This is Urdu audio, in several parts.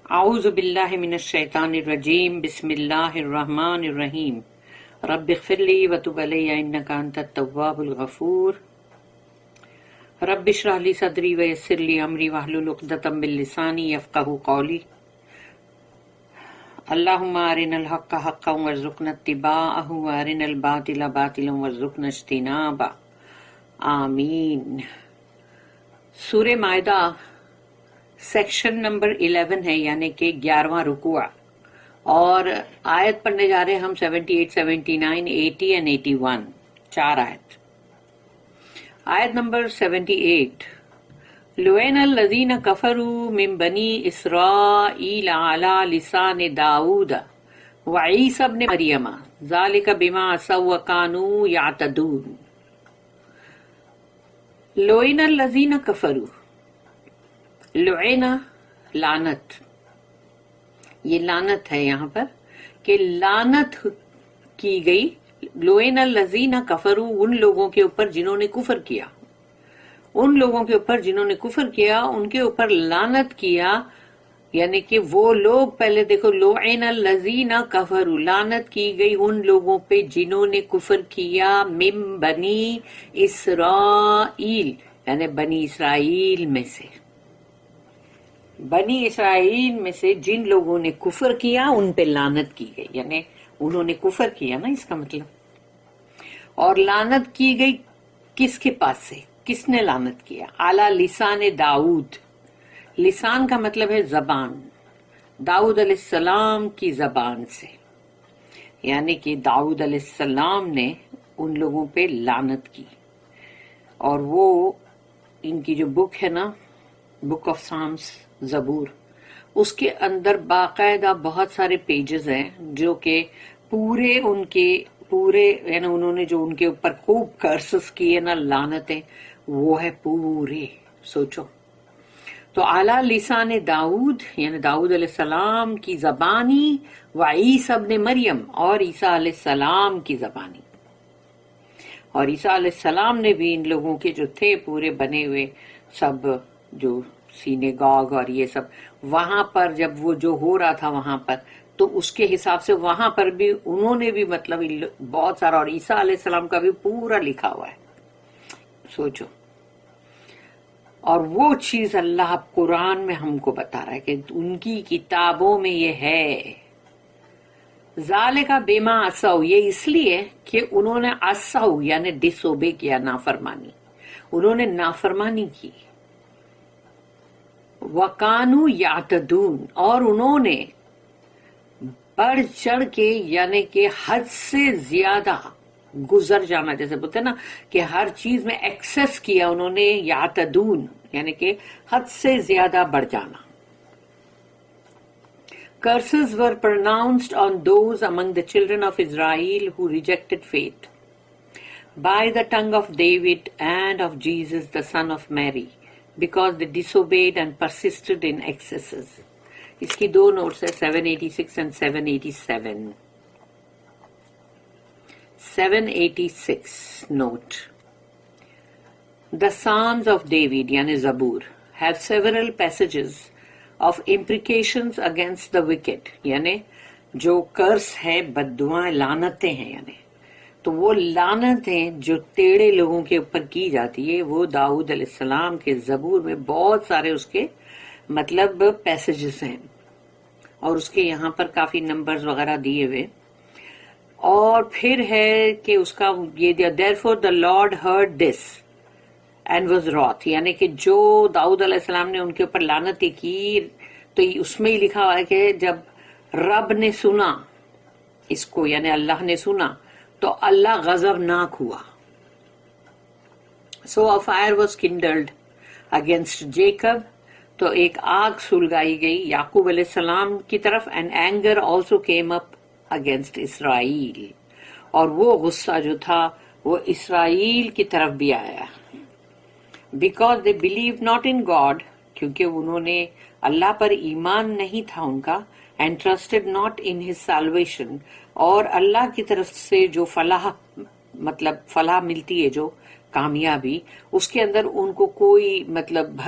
اعوذ باللہ من الشیطان الرجیم بسم اللہ الرحمن الرحیم رب اغفر لی وتب علی انک انت التواب الغفور رب اشرح لی صدری ویسر لی امری واحلل عقدۃ من لسانی یفقہوا قولی اللہم ارنا الحق حقا وارزقنا اتباعہ وارنا الباطل باطلا وارزقنا اجتنابہ آمین۔ سورہ مائدہ سیکشن نمبر 11 ہے، یعنی کہ 11واں رکوع، اور آیت پڑھنے جا رہے ہیں ہم 78، 79، 80 and 81، 4 آیت۔ آیت نمبر 78، لعن الذین کفروا من بنی اسرائیل علی لسان داؤد وعیسی ابن مریم ذلک بما عصوا وکانوا یعتدون۔ لعن الذین کفروا، لعن لعنت، یہ لعنت ہے یہاں پر کہ لعنت کی گئی۔ لعن الذین کفروا، ان لوگوں کے اوپر جنہوں نے کفر کیا، ان لوگوں کے اوپر جنہوں نے کفر کیا ان کے اوپر لعنت کیا، یعنی کہ وہ لوگ، پہلے دیکھو، لعن الذین کفروا، لعنت کی گئی ان لوگوں پہ جنہوں نے کفر کیا، من بنی اسرائیل، یعنی بنی اسرائیل میں سے، بنی اسرائیل میں سے جن لوگوں نے کفر کیا ان پہ لعنت کی گئی، یعنی انہوں نے کفر کیا نا، اس کا مطلب۔ اور لعنت کی گئی کس کے پاس سے، کس نے لعنت کیا؟ اعلیٰ لسان داؤد، لسان کا مطلب ہے زبان، داؤد علیہ السلام کی زبان سے، یعنی کہ داؤد علیہ السلام نے ان لوگوں پہ لعنت کی۔ اور وہ ان کی جو بک ہے نا، بک آف سامس، زبور، اس کے اندر باقاعدہ بہت سارے پیجز ہیں جو کہ پورے ان کے پورے، یعنی انہوں نے جو ان کے اوپر خوب کرسز کیے نا، لعنتیں، وہ ہے پورے، سوچو۔ تو اعلیٰ لسان داؤد یعنی داؤد علیہ السلام کی زبانی، و عیسی ابن مریم، اور عیسیٰ علیہ السلام کی زبانی۔ اور عیسیٰ علیہ السلام نے بھی ان لوگوں کے جو تھے پورے بنے ہوئے سب، جو سینیگاگ اور یہ سب، وہاں پر جب وہ جو ہو رہا تھا وہاں پر، تو اس کے حساب سے وہاں پر بھی انہوں نے بھی مطلب بہت سارا، اور عیسیٰ علیہ السلام کا بھی پورا لکھا ہوا ہے، سوچو۔ اور وہ چیز اللہ قرآن میں ہم کو بتا رہا ہے کہ ان کی کتابوں میں یہ ہے۔ ذالک بما عصوا، یہ اس لیے کہ انہوں نے عصوا یعنی ڈس اوبے کیا، نافرمانی، انہوں نے نافرمانی کی۔ وَقَانُوا يَعْتَدُونَ، اور انہوں نے بڑھ چڑھ کے، یعنی کہ حد سے زیادہ گزر جانا، جیسے بولتے ہیں نا کہ ہر چیز میں ایکسس کیا انہوں نے، یعتدون یعنی کہ حد سے زیادہ بڑھ جانا۔ Curses were pronounced on those among the children of Israel who rejected faith by the tongue of David and of Jesus the son of Mary, because they disobeyed and persisted in excesses۔ اس کی دو نوٹس ہے، 786 and 787۔ 786 note، The Psalms of David یعنی زبور have several passages of imprecations against the wicked، یعنی جو کرس ہے، بددعائیں، لعنتیں ہیں، یعنی تو وہ لعنتیں جو ٹیڑے لوگوں کے اوپر کی جاتی ہے، وہ داؤد علیہ السلام کے زبور میں بہت سارے اس کے مطلب پیسجز ہیں، اور اس کے یہاں پر کافی نمبرز وغیرہ دیے ہوئے۔ اور پھر ہے کہ اس کا یہ دیا، therefore the Lord heard this and was wroth، یعنی کہ جو داؤد علیہ السلام نے ان کے اوپر لعنتیں کی، تو اس میں ہی لکھا ہوا ہے کہ جب رب نے سنا اس کو، یعنی اللہ نے سنا، تو اللہ غضبناک ہوا۔ So a fire was kindled against Jacob، تو ایک آگ سلگائی گئی یعقوب علیہ السلام کی طرف، and anger also came up against اسرائیل، اور وہ غصہ جو تھا وہ اسرائیل کی طرف بھی آیا۔ Because they believed not in God، کیونکہ انہوں نے اللہ پر ایمان نہیں تھا ان کا، and trusted not in his salvation، اور اللہ کی طرف سے جو فلاح، مطلب فلاح ملتی ہے، جو کامیابی، اس کے اندر ان کو کوئی مطلب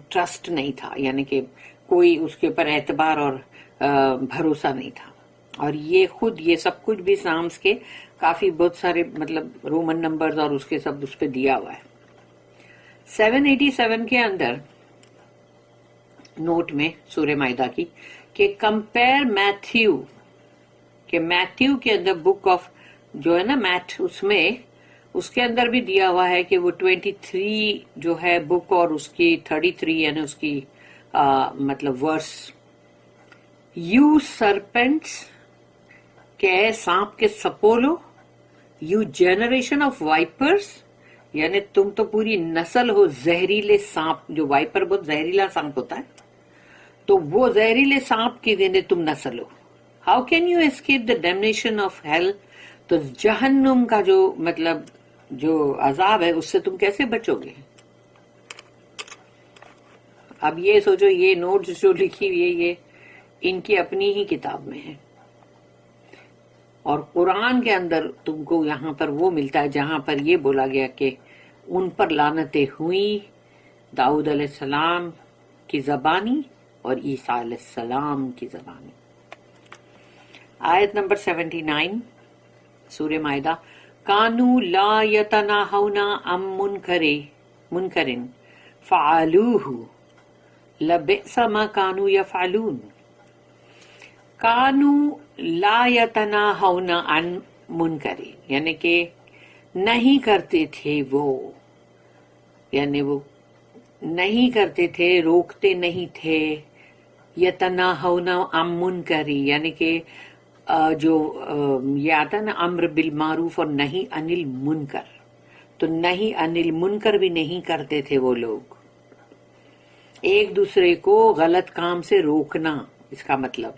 ٹرسٹ نہیں تھا، یعنی کہ کوئی اس کے اوپر اعتبار اور بھروسہ نہیں تھا. اور یہ خود یہ سب کچھ بھی سامس کے کافی بہت سارے مطلب رومن نمبرز اور اس کے سب اس پہ دیا ہوا ہے. 787 کے اندر نوٹ میں سورہ مائدہ کی کہ کمپیئر میتھیو، کہ میتھیو کے اندر بک آف جو ہے نا میتھ، اس کے اندر بھی دیا ہوا ہے کہ وہ 23 جو ہے بک اور اس کی 33 یعنی اس کی مطلب ورس، یو سرپنٹس کہ اے سانپ کے سپولو، یو جنریشن آف وائپرس یعنی تم تو پوری نسل ہو زہریلے سانپ، جو وائپر بہت زہریلا سانپ ہوتا ہے، تو وہ زہریلے سانپ کی دینے تم نسل ہو. How can you escape the damnation of hell, تو جہنم کا جو مطلب جو عذاب ہے اس سے تم کیسے بچو گے. اب یہ سوچو یہ نوٹس جو لکھی ہوئی ہے یہ ان کی اپنی ہی کتاب میں ہے، اور قرآن کے اندر تم کو یہاں پر وہ ملتا ہے جہاں پر یہ بولا گیا کہ ان پر لعنتیں ہوئیں داؤد علیہ السلام کی زبانی اور عیسیٰ علیہ السلام کی زبانی. آیت نمبر 79 سورہ مائدہ، کانو لا یتناہون عن منکر فعلوہ لبئس ما کانوا یفعلون. کانو لا یتناہون عن منکر یعنی کہ نہیں کرتے تھے وہ، یعنی وہ نہیں کرتے تھے، روکتے نہیں تھے. یتناہون عن منکر یعنی کہ جو یہ آتا نا امر بالمعروف اور نہیں عن المنکر، تو نہیں عن المنکر بھی نہیں کرتے تھے وہ لوگ. ایک دوسرے کو غلط کام سے روکنا اس کا مطلب.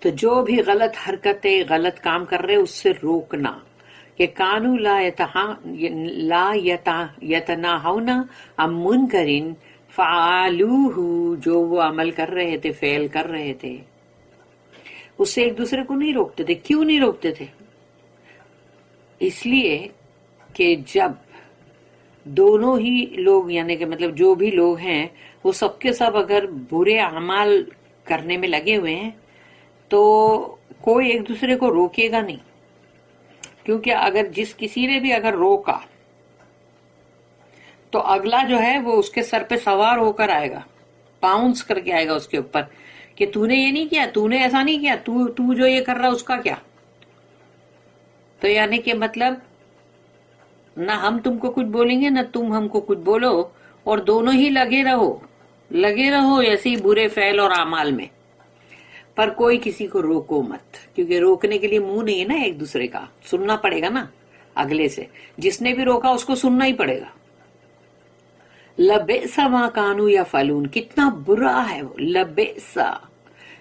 تو جو بھی غلط حرکتیں غلط کام کر رہے اس سے روکنا، کہ کانو لا یتناہون عن منکر فعلوہ، جو وہ عمل کر رہے تھے، فعل کر رہے تھے، اس سے ایک دوسرے کو نہیں روکتے تھے. کیوں نہیں روکتے تھے؟ اس لیے کہ جب دونوں ہی لوگ یعنی کہ مطلب جو بھی لوگ ہیں وہ سب کے سب اگر برے اعمال کرنے میں لگے ہوئے ہیں تو کوئی ایک دوسرے کو روکے گا نہیں. کیونکہ اگر جس کسی نے بھی اگر روکا تو اگلا جو ہے وہ اس کے سر پہ سوار ہو کر آئے گا، پاؤنس کر کے آئے گا اس کے اوپر کہ تو نے یہ نہیں کیا، تو نے ایسا نہیں کیا، تو جو یہ کر رہا اس کا کیا. تو یعنی کہ مطلب نہ ہم تم کو کچھ بولیں گے نہ تم ہم کو کچھ بولو، اور دونوں ہی لگے رہو ایسے ہی برے فعل اور اعمال میں، پر کوئی کسی کو روکو مت، کیونکہ روکنے کے لیے منہ نہیں ہے نا ایک دوسرے کا، سننا پڑے گا نا اگلے سے. جس نے بھی روکا اس کو سننا ہی پڑے گا. لبئس ما کانوا یفعلون، کتنا برا ہے وہ. لبئس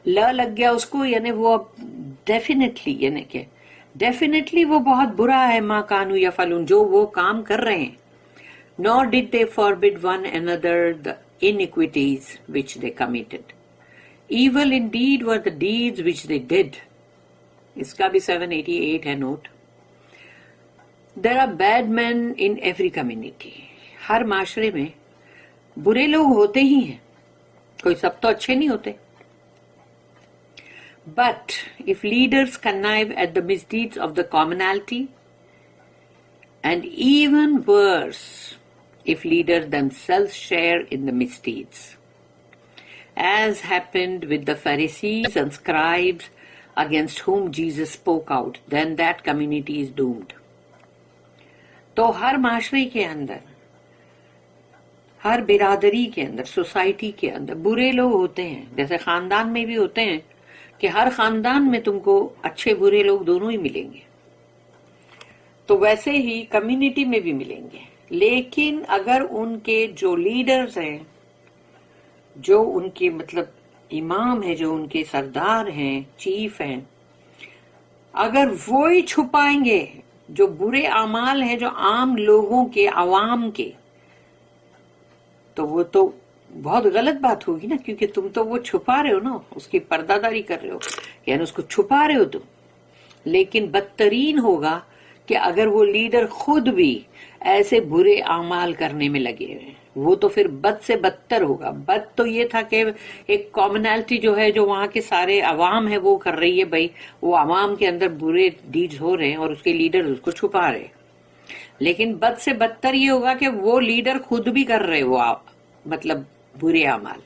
لگ گیا اس کو، یعنی وہ ڈیفینیٹلی یعنی کہ ڈیفینیٹلی وہ بہت برا ہے. ما کانوا یفعلون، جو وہ کام کر رہے ہیں. nor did they forbid one another the iniquities which they committed. Evil indeed were the deeds which they did. اس کا بھی 788 ہے note. There are bad men in every community. ہر معاشرے میں برے لوگ ہوتے ہی ہیں، کوئی سب تو اچھے نہیں ہوتے. But if leaders connive at the misdeeds of the commonalty, and even worse, if leaders themselves share in the misdeeds, as happened with the Pharisees and scribes against whom Jesus spoke out, then that community is doomed. تو ہر معاشرے کے اندر، ہر برادری کے اندر، سوسائٹی کے اندر برے لوگ ہوتے ہیں. جیسے خاندان میں بھی ہوتے ہیں کہ ہر خاندان میں تم کو اچھے برے لوگ دونوں ہی ملیں گے، تو ویسے ہی کمیونٹی میں بھی ملیں گے. لیکن اگر ان کے جو لیڈرز ہیں، جو ان کے مطلب امام ہیں، جو ان کے سردار ہیں، چیف ہیں، اگر وہی چھپائیں گے جو برے اعمال ہیں جو عام لوگوں کے، عوام کے، تو وہ تو بہت غلط بات ہوگی نا، کیونکہ تم تو وہ چھپا رہے ہو نا، اس کی پردہ داری کر رہے ہو، یعنی اس کو چھپا رہے ہو تم. لیکن بدترین ہوگا کہ اگر وہ لیڈر خود بھی ایسے برے اعمال کرنے میں لگے ہوئے ہیں، وہ تو پھر بد سے بدتر ہوگا. بد تو یہ تھا کہ ایک کامنالٹی جو ہے جو وہاں کے سارے عوام ہے وہ کر رہی ہے، بھائی وہ عوام کے اندر برے ڈیڈز ہو رہے ہیں اور اس کے لیڈر اس کو چھپا رہے. لیکن بد سے بدتر یہ ہوگا کہ وہ لیڈر خود بھی کر رہے وہ مطلب برے اعمال،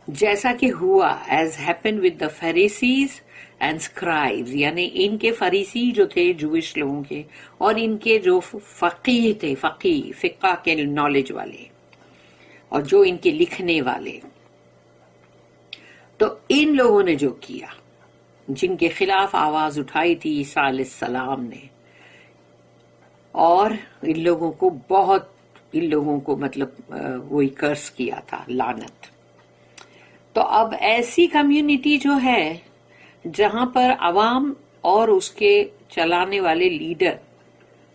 جیسا کہ ہوا as happen with the Pharisees and scribes, یعنی ان کے فریسی جو تھے جوش لوگوں کے، اور ان کے جو فقیہ تھے، فقہ کے نالج والے، اور جو ان کے لکھنے والے. تو ان لوگوں نے جو کیا، جن کے خلاف آواز اٹھائی تھی عیسیٰ علیہ السلام نے، اور ان لوگوں کو مطلب وہی کرس کیا تھا، لعنت. تو اب ایسی کمیونٹی جو ہے جہاں پر عوام اور اس کے چلانے والے لیڈر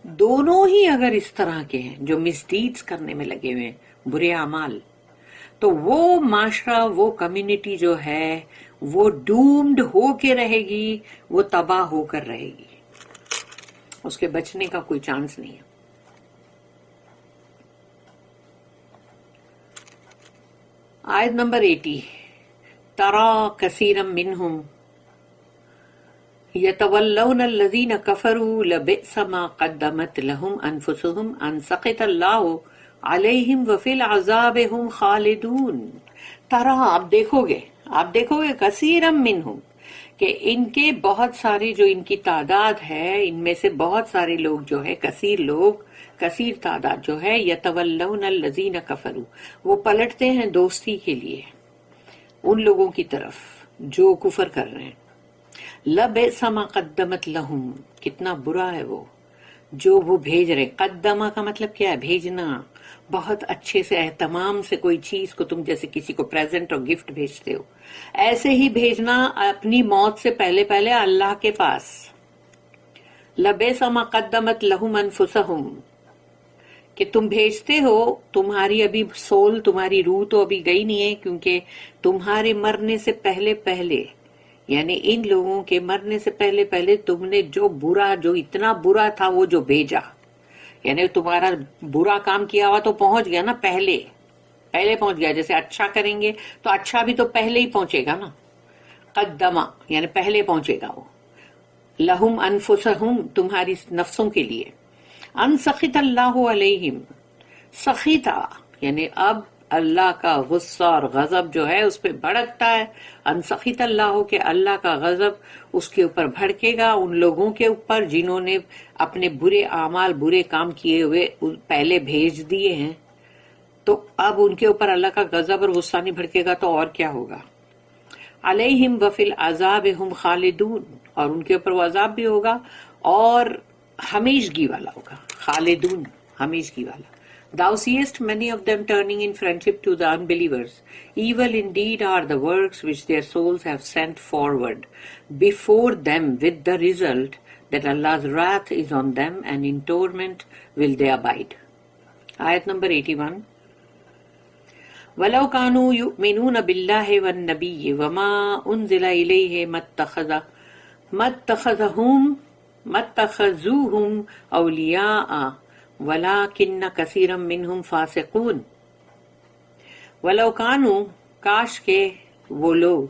دونوں ہی اگر اس طرح کے ہیں جو مس ڈیڈز کرنے میں لگے ہوئے ہیں، برے اعمال، تو وہ معاشرہ، وہ کمیونٹی جو ہے وہ ڈومڈ ہو کے رہے گی، وہ تباہ ہو کر رہے گی، اس کے بچنے کا کوئی چانس نہیں ہے. آیت نمبر 80، تَرَى كَثِيرًا مِّنْهُمْ يَتَوَلَّوْنَ الَّذِينَ كَفَرُوا لَبِئْسَ مَا قَدَّمَتْ لَهُمْ أَنفُسُهُمْ أَنْ سَخِطَ اللَّهُ عَلَيْهِمْ وَفِي الْعَذَابِ هُمْ خَالِدُونَ. تَرَى، آپ دیکھو گے كَثِيرًا مِّنْهُمْ، کہ ان کے بہت سارے جو ان کی تعداد ہے، ان میں سے بہت سارے لوگ جو ہے، کثیر تعداد جو ہے، یتولون الذین کفروا، وہ پلٹتے ہیں دوستی کے لیے ان لوگوں کی طرف جو کفر کر رہے ہیں. لبئس ما قدمت لہم، کتنا برا ہے وہ جو وہ بھیج رہے. قدمہ کا مطلب کیا ہے؟ بھیجنا. بہت اچھے سے اہتمام سے کوئی چیز کو، تم جیسے کسی کو پریزنٹ اور گفٹ بھیجتے ہو، ایسے ہی بھیجنا اپنی موت سے پہلے پہلے اللہ کے پاس. لبئس ما قدمت لہم انفسہم، کہ تم بھیجتے ہو، تمہاری ابھی سول، تمہاری روح تو ابھی گئی نہیں ہے، کیونکہ تمہارے مرنے سے پہلے پہلے، یعنی ان لوگوں کے مرنے سے پہلے پہلے تم نے جو اتنا برا تھا وہ جو بھیجا، یعنی تمہارا برا کام کیا ہوا تو پہنچ گیا نا، پہلے پہنچ گیا. جیسے اچھا کریں گے تو اچھا بھی تو پہلے ہی پہنچے گا نا. قدمہ یعنی پہلے پہنچے گا وہ. لہم انفسہم، تمہاری نفسوں کے لیے. ان سخط اللہ علیہم، سخیتا یعنی اب اللہ کا غصہ اور غضب جو ہے اس پہ بھڑکتا ہے. ان سخط اللہ، کہ اللہ کا غضب اس کے اوپر بھڑکے گا ان لوگوں کے اوپر جنہوں نے اپنے برے اعمال، برے کام کیے ہوئے پہلے بھیج دیے ہیں. تو اب ان کے اوپر اللہ کا غضب اور غصہ نہیں بھڑکے گا تو اور کیا ہوگا؟ علیہم وفی العذاب ہم خالدون، اور ان کے اوپر وہ عذاب بھی ہوگا اور ہمیشگی والا ہوگا. خالدون، ہمیشگی والا. Thou seest many of them turning in friendship to the unbelievers. Evil indeed are the works which their souls have sent forward before them, with the result that Allah's wrath is on them, and in torment will they abide. Ayat number 81. وَلَوْ كَانُوا يُؤْمِنُونَ بِاللَّهِ وَالنَّبِيِّ وَمَا أُنزِلَ إِلَيْهِ مَا اتَّخَذُوهُمْ أَوْلِيَاءَ وَلَكِنَّ كَثِيرًا مِّنْهُمْ فَاسِقُونَ. وَلَوْ كَانُوا، کاش کے وہ لوگ،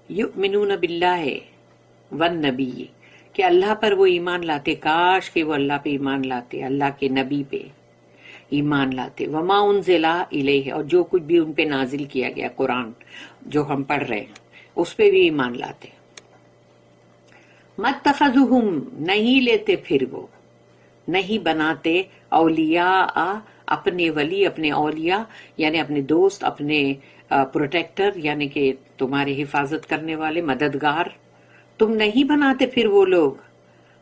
يُؤْمِنُونَ بِاللَّهِ وَالنَّبِيِّ، کہ اللہ پر وہ ایمان لاتے، کاش کہ وہ اللہ پہ ایمان لاتے، اللہ کے نبی پہ ایمان لاتے. وما انزل الیہ، اور جو کچھ بھی ان پہ نازل کیا گیا، قرآن جو ہم پڑھ رہے ہیں اس پہ بھی ایمان لاتے. متخذہم، نہیں لیتے پھر وہ، نہیں بناتے، اولیاء، اپنے ولی، اپنے اولیاء یعنی اپنے دوست، اپنے پروٹیکٹر یعنی کہ تمہاری حفاظت کرنے والے، مددگار، تم نہیں بناتے پھر وہ لوگ.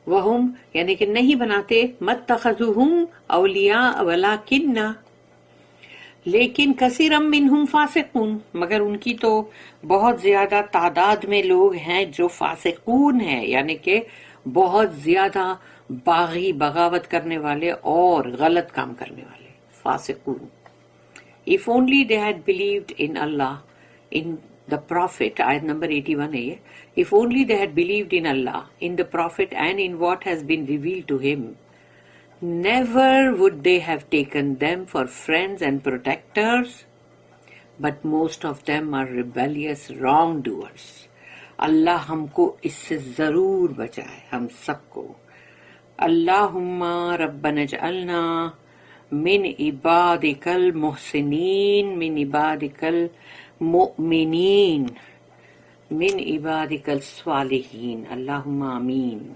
وہم یعنی کہ نہیں بناتے، متخذوہم اولیاء ولکن، لیکن کثیرم منہم فاسقون، مگر ان کی تو بہت زیادہ تعداد میں لوگ ہیں جو فاسقون ہیں، یعنی کہ بہت زیادہ باغی، بغاوت کرنے والے اور غلط کام کرنے والے، فاسقون. If only they had believed in Allah, in the Prophet, ayat number 81 ہے یہ. If only they had believed in Allah, in the Prophet and in what has been revealed to him, Never would they have taken them for friends and protectors, but most of them are rebellious wrongdoers. اللہ ہم کو اس سے ضرور بچائے، ہم سب کو. اللہم ربنا اجعلنا من عبادک المحسنین، من عبادک المؤمنین، من عبادک الصالحین. اللہم آمین.